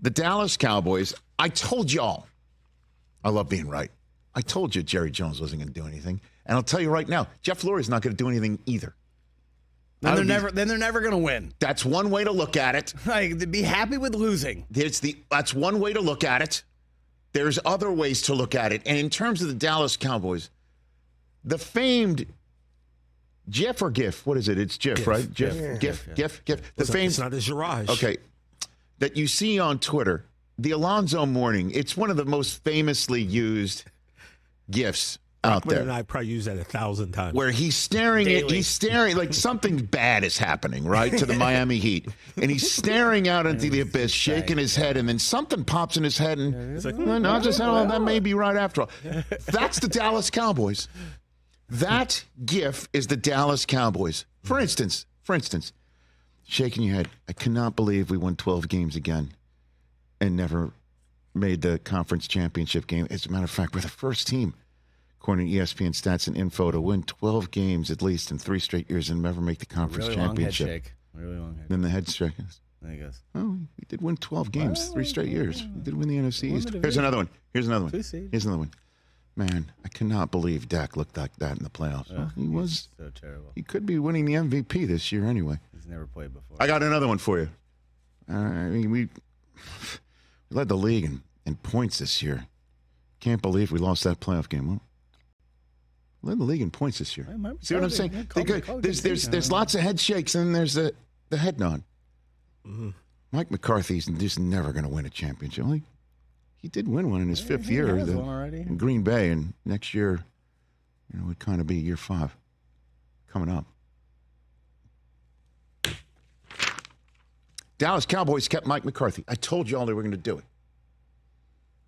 The Dallas Cowboys, I told y'all. I love being right. I told you Jerry Jones wasn't going to do anything. And I'll tell you right now, Jeff Lurie's not going to do anything either. Then they're never going to win. That's one way to look at it. Like, be happy with losing. That's one way to look at it. There's other ways to look at it. And in terms of the Dallas Cowboys, the famed GIF or GIF? What is it? It's GIF, right? GIF. The famed. It's not a Girage. Okay. That you see on Twitter, the Alonzo Mourning. It's one of the most famously used GIFs out there. And I probably use that 1,000 times. Where he's staring like something bad is happening, right, to the Miami Heat. And he's staring out into the abyss, shaking his head, and then something pops in his head, and It's like, that may be right after all. That's the Dallas Cowboys. That GIF is the Dallas Cowboys. For instance, shaking your head. I cannot believe we won 12 games again and never made the conference championship game. As a matter of fact, we're the first team, according to ESPN Stats and Info, to win 12 games at least in 3 straight years and never make the conference championship. Really long head shake. Then the head shake. I guess. Oh, we did win 12 games, 3 straight years. We did win the NFC East. Here's another one. Here's another one. Man, I cannot believe Dak looked like that in the playoffs. Well, he was so terrible. He could be winning the MVP this year anyway. He's never played before. I got another one for you. I mean, we led the league in points this year. Can't believe we lost that playoff game. Well, led the league in points this year. See what I'm saying? There's lots of head shakes, and then there's the head nod. Mm-hmm. Mike McCarthy's just never going to win a championship. He did win one in his 5th year in Green Bay, and next year, would kind of be year 5 coming up. Dallas Cowboys kept Mike McCarthy. I told y'all they were going to do it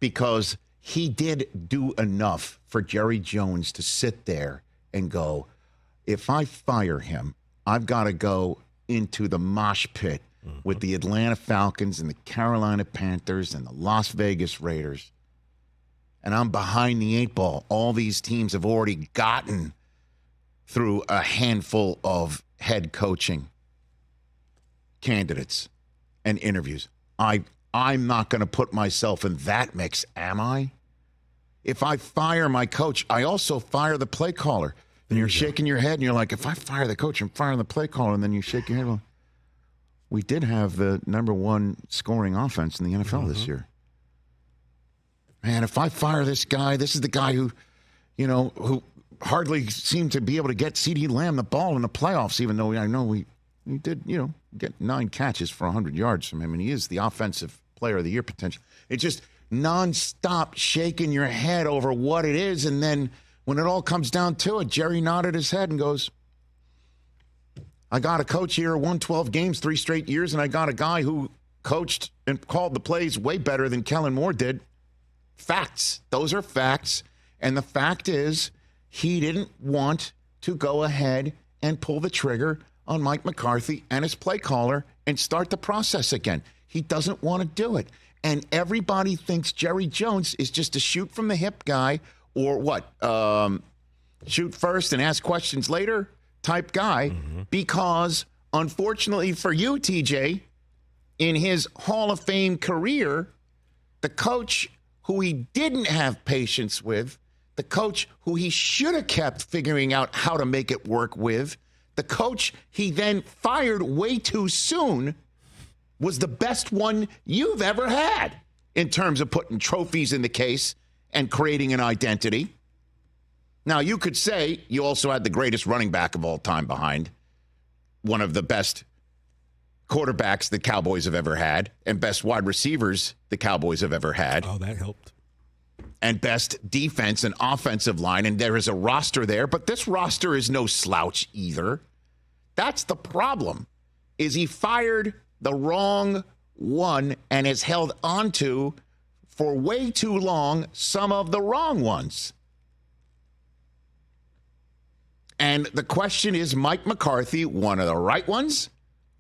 because he did do enough for Jerry Jones to sit there and go, if I fire him, I've got to go into the mosh pit with the Atlanta Falcons and the Carolina Panthers and the Las Vegas Raiders. And I'm behind the 8 ball. All these teams have already gotten through a handful of head coaching candidates and interviews. I'm not going to put myself in that mix, am I? If I fire my coach, I also fire the play caller. And you're shaking your head and you're like, if I fire the coach, I'm firing the play caller. And then you shake your head. Well, we did have the #1 scoring offense in the NFL this year. Man, if I fire this guy, this is the guy who hardly seemed to be able to get CeeDee Lamb the ball in the playoffs, even though I know we did, get 9 catches for 100 yards from him, and he is the offensive player of the year potential. It's just nonstop shaking your head over what it is, and then when it all comes down to it, Jerry nodded his head and goes, I got a coach here, won 12 games 3 straight years, and I got a guy who coached and called the plays way better than Kellen Moore did. Facts. Those are facts. And the fact is, he didn't want to go ahead and pull the trigger on Mike McCarthy and his play caller and start the process again. He doesn't want to do it. And everybody thinks Jerry Jones is just a shoot from the hip guy, or what? Shoot first and ask questions later type guy, because unfortunately for you, TJ, in his Hall of Fame career, the coach who he didn't have patience with, the coach who he should have kept figuring out how to make it work with, the coach he then fired way too soon, was the best one you've ever had in terms of putting trophies in the case and creating an identity. Now, you could say you also had the greatest running back of all time behind, one of the best quarterbacks the Cowboys have ever had, and best wide receivers the Cowboys have ever had. Oh, that helped. And best defense and offensive line, and there is a roster there, but this roster is no slouch either. That's the problem, is he fired the wrong one and has held onto, for way too long, some of the wrong ones. And the question is, Mike McCarthy one of the right ones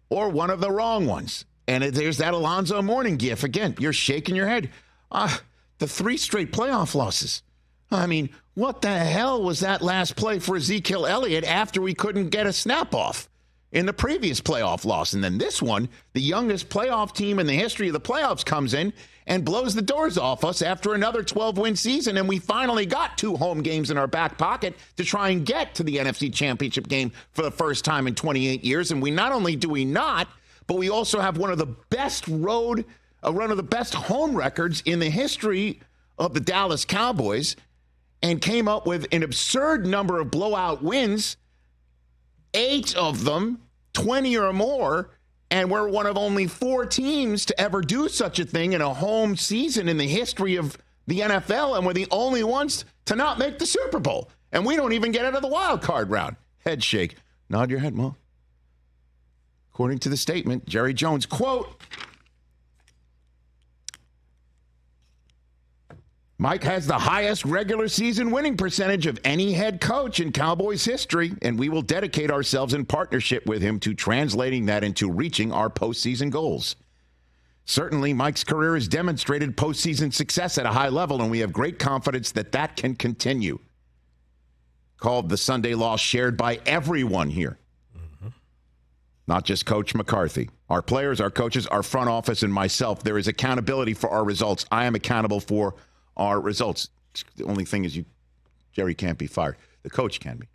or one of the wrong ones? And there's that Alonzo Mourning gif. Again, you're shaking your head. The 3 straight playoff losses. I mean, what the hell was that last play for Ezekiel Elliott after we couldn't get a snap off in the previous playoff loss. And then this one, the youngest playoff team in the history of the playoffs, comes in and blows the doors off us after another 12-win season. And we finally got 2 home games in our back pocket to try and get to the NFC Championship game for the first time in 28 years. And we not only do we not, but we also have one of the best home records in the history of the Dallas Cowboys, and came up with an absurd number of blowout wins, 8 of them, 20 or more, and we're one of only 4 teams to ever do such a thing in a home season in the history of the NFL, and we're the only ones to not make the Super Bowl. And we don't even get out of the wild card round. Head shake. Nod your head, Mo. According to the statement, Jerry Jones, quote, Mike has the highest regular season winning percentage of any head coach in Cowboys history, and we will dedicate ourselves in partnership with him to translating that into reaching our postseason goals. Certainly, Mike's career has demonstrated postseason success at a high level, and we have great confidence that that can continue. Called the Sunday loss shared by everyone here. Not just Coach McCarthy. Our players, our coaches, our front office, and myself. There is accountability for our results. I am accountable for our results. The only thing is Jerry can't be fired. The coach can be.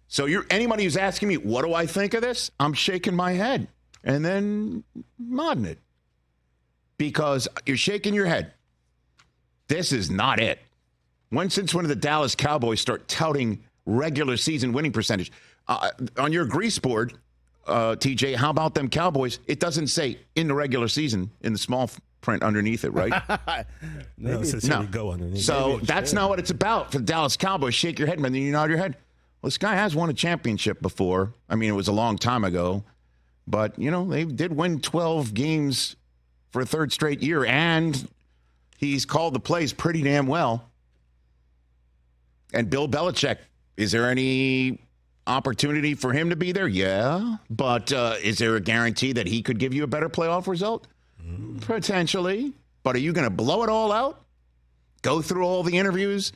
So anybody who's asking me, what do I think of this? I'm shaking my head and then nodding it. Because you're shaking your head. This is not it. Since when did the Dallas Cowboys start touting regular season winning percentage? On your grease board, TJ, how about them Cowboys? It doesn't say in the regular season in the small print underneath it, right? No. Go underneath. So that's not what it's about for the Dallas Cowboys. Shake your head, man, then you nod your head. Well, this guy has won a championship before. I mean, it was a long time ago. But, they did win 12 games for a third straight year, and he's called the plays pretty damn well. And Bill Belichick, is there any opportunity for him to be there? Yeah. But is there a guarantee that he could give you a better playoff result? Potentially. But are you going to blow it all out? Go through all the interviews?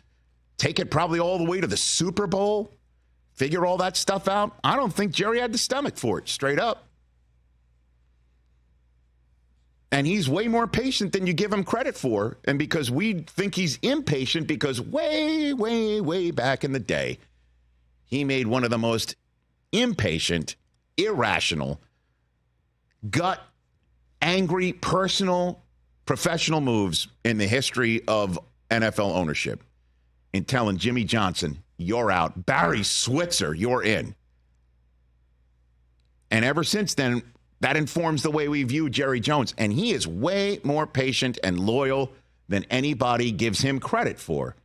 Take it probably all the way to the Super Bowl? Figure all that stuff out? I don't think Jerry had the stomach for it, straight up. And he's way more patient than you give him credit for. And because we think he's impatient, because way, way, way back in the day, he made one of the most impatient, irrational, angry, personal, professional moves in the history of NFL ownership in telling Jimmy Johnson, you're out. Barry Switzer, you're in. And ever since then, that informs the way we view Jerry Jones. And he is way more patient and loyal than anybody gives him credit for.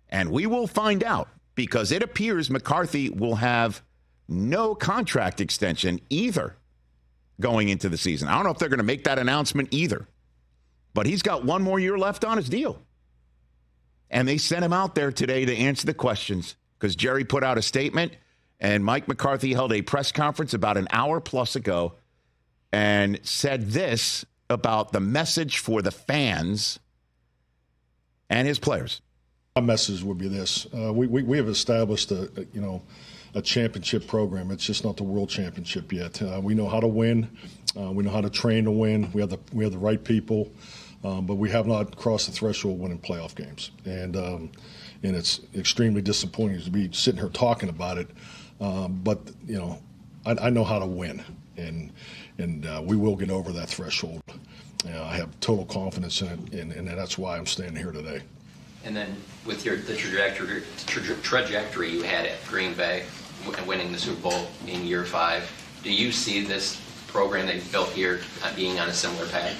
And we will find out, because it appears McCarthy will have no contract extension either going into the season. I don't know if they're going to make that announcement either. But he's got one more year left on his deal. And they sent him out there today to answer the questions because Jerry put out a statement, and Mike McCarthy held a press conference about an hour plus ago and said this about the message for the fans and his players. My message would be this. We have established a championship program. It's just not the world championship yet. We know how to win. We know how to train to win. We have the right people, but we have not crossed the threshold of winning playoff games. And it's extremely disappointing to be sitting here talking about it. But I know how to win, and we will get over that threshold. I have total confidence in it, and that's why I'm standing here today. And then with the trajectory you had at Green Bay and winning the Super Bowl in year 5, do you see this program that you've built here being on a similar path?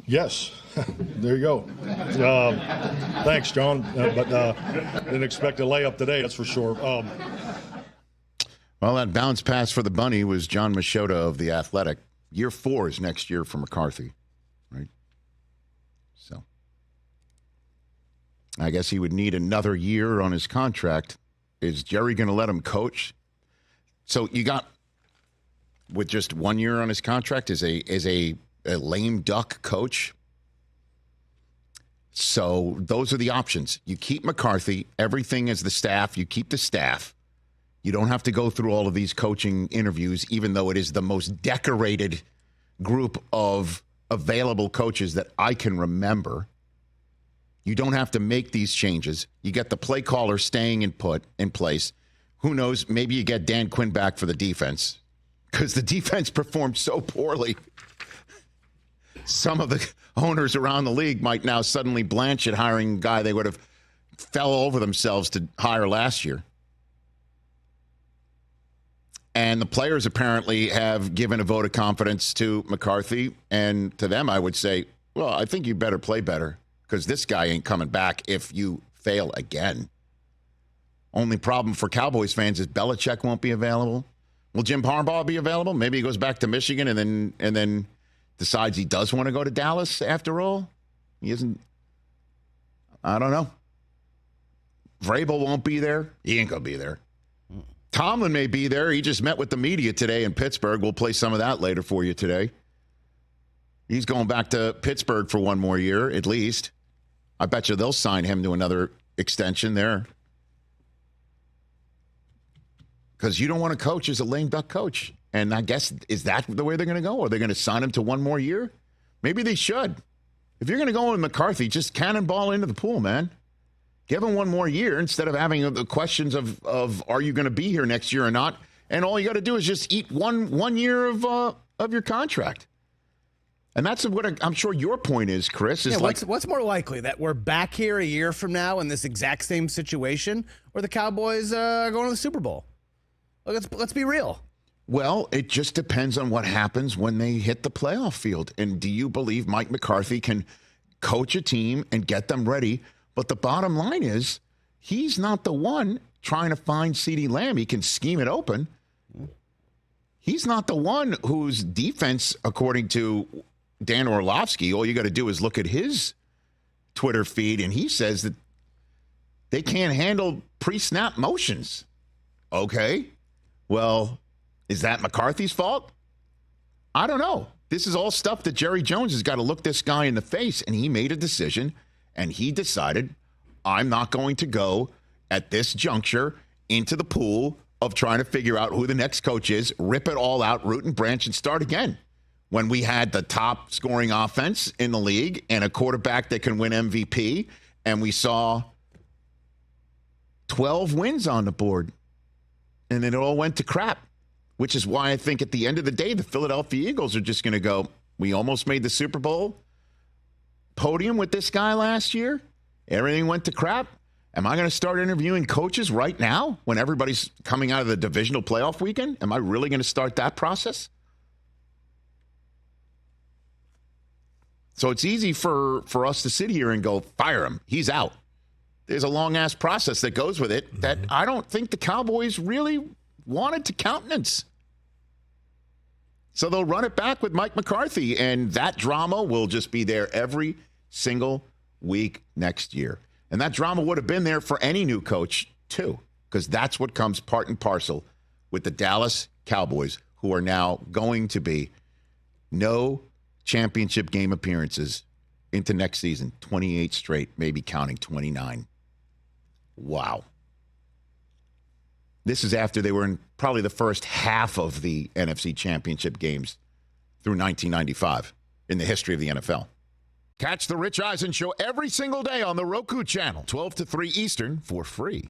Yes. There you go. Thanks, John. But didn't expect a layup today, that's for sure. Well, that bounce pass for the bunny was John Machota of The Athletic. Year 4 is next year for McCarthy, right? So I guess he would need another year on his contract. Is Jerry going to let him coach? So you got, with just 1 year on his contract, is a lame duck coach. So those are the options. You keep McCarthy, everything is the staff. You keep the staff. You don't have to go through all of these coaching interviews, even though it is the most decorated group of available coaches that I can remember. You don't have to make these changes. You get the play caller staying in place. Who knows? Maybe you get Dan Quinn back for the defense because the defense performed so poorly. Some of the owners around the league might now suddenly blanch at hiring a guy they would have fell over themselves to hire last year. And the players apparently have given a vote of confidence to McCarthy. And to them, I would say, well, I think you better play better because this guy ain't coming back if you fail again. Only problem for Cowboys fans is Belichick won't be available. Will Jim Harbaugh be available? Maybe he goes back to Michigan and then decides he does want to go to Dallas after all. He isn't. I don't know. Vrabel won't be there. He ain't going to be there. Tomlin may be there. He just met with the media today in Pittsburgh. We'll play some of that later for you today. He's going back to Pittsburgh for one more year, at least. I bet you they'll sign him to another extension there. Because you don't want to coach as a lame duck coach. And I guess, is that the way they're going to go? Are they going to sign him to one more year? Maybe they should. If you're going to go with McCarthy, just cannonball into the pool, man. Give him one more year instead of having the questions of are you going to be here next year or not? And all you got to do is just eat one year of your contract. And that's what I'm sure your point is, Chris. Is what's more likely, that we're back here a year from now in this exact same situation, or the Cowboys are going to the Super Bowl? Let's be real. Well, it just depends on what happens when they hit the playoff field. And do you believe Mike McCarthy can coach a team and get them ready? But the bottom line is he's not the one trying to find CeeDee Lamb. He can scheme it open. He's not the one whose defense, according to Dan Orlovsky, all you got to do is look at his Twitter feed, and he says that they can't handle pre-snap motions. Okay. Well, is that McCarthy's fault? I don't know. This is all stuff that Jerry Jones has got to look this guy in the face, and he made a decision, and he decided, I'm not going to go at this juncture into the pool of trying to figure out who the next coach is, rip it all out, root and branch, and start again. When we had the top scoring offense in the league and a quarterback that can win MVP, and we saw 12 wins on the board, and then it all went to crap, which is why I think at the end of the day, the Philadelphia Eagles are just going to go, we almost made the Super Bowl podium with this guy last year. Everything went to crap. Am I going to start interviewing coaches right now when everybody's coming out of the divisional playoff weekend? Am I really going to start that process? So it's easy for us to sit here and go, fire him. He's out. There's a long-ass process that goes with it that I don't think the Cowboys really wanted to countenance. So they'll run it back with Mike McCarthy, and that drama will just be there every single week next year. And that drama would have been there for any new coach, too, because that's what comes part and parcel with the Dallas Cowboys, who are now going to be no championship game appearances into next season, 28 straight, maybe counting 29. Wow. This is after they were in probably the first half of the NFC championship games through 1995 in the history of the NFL. Catch the Rich Eisen Show every single day on the Roku channel, 12 to 3 Eastern, for free.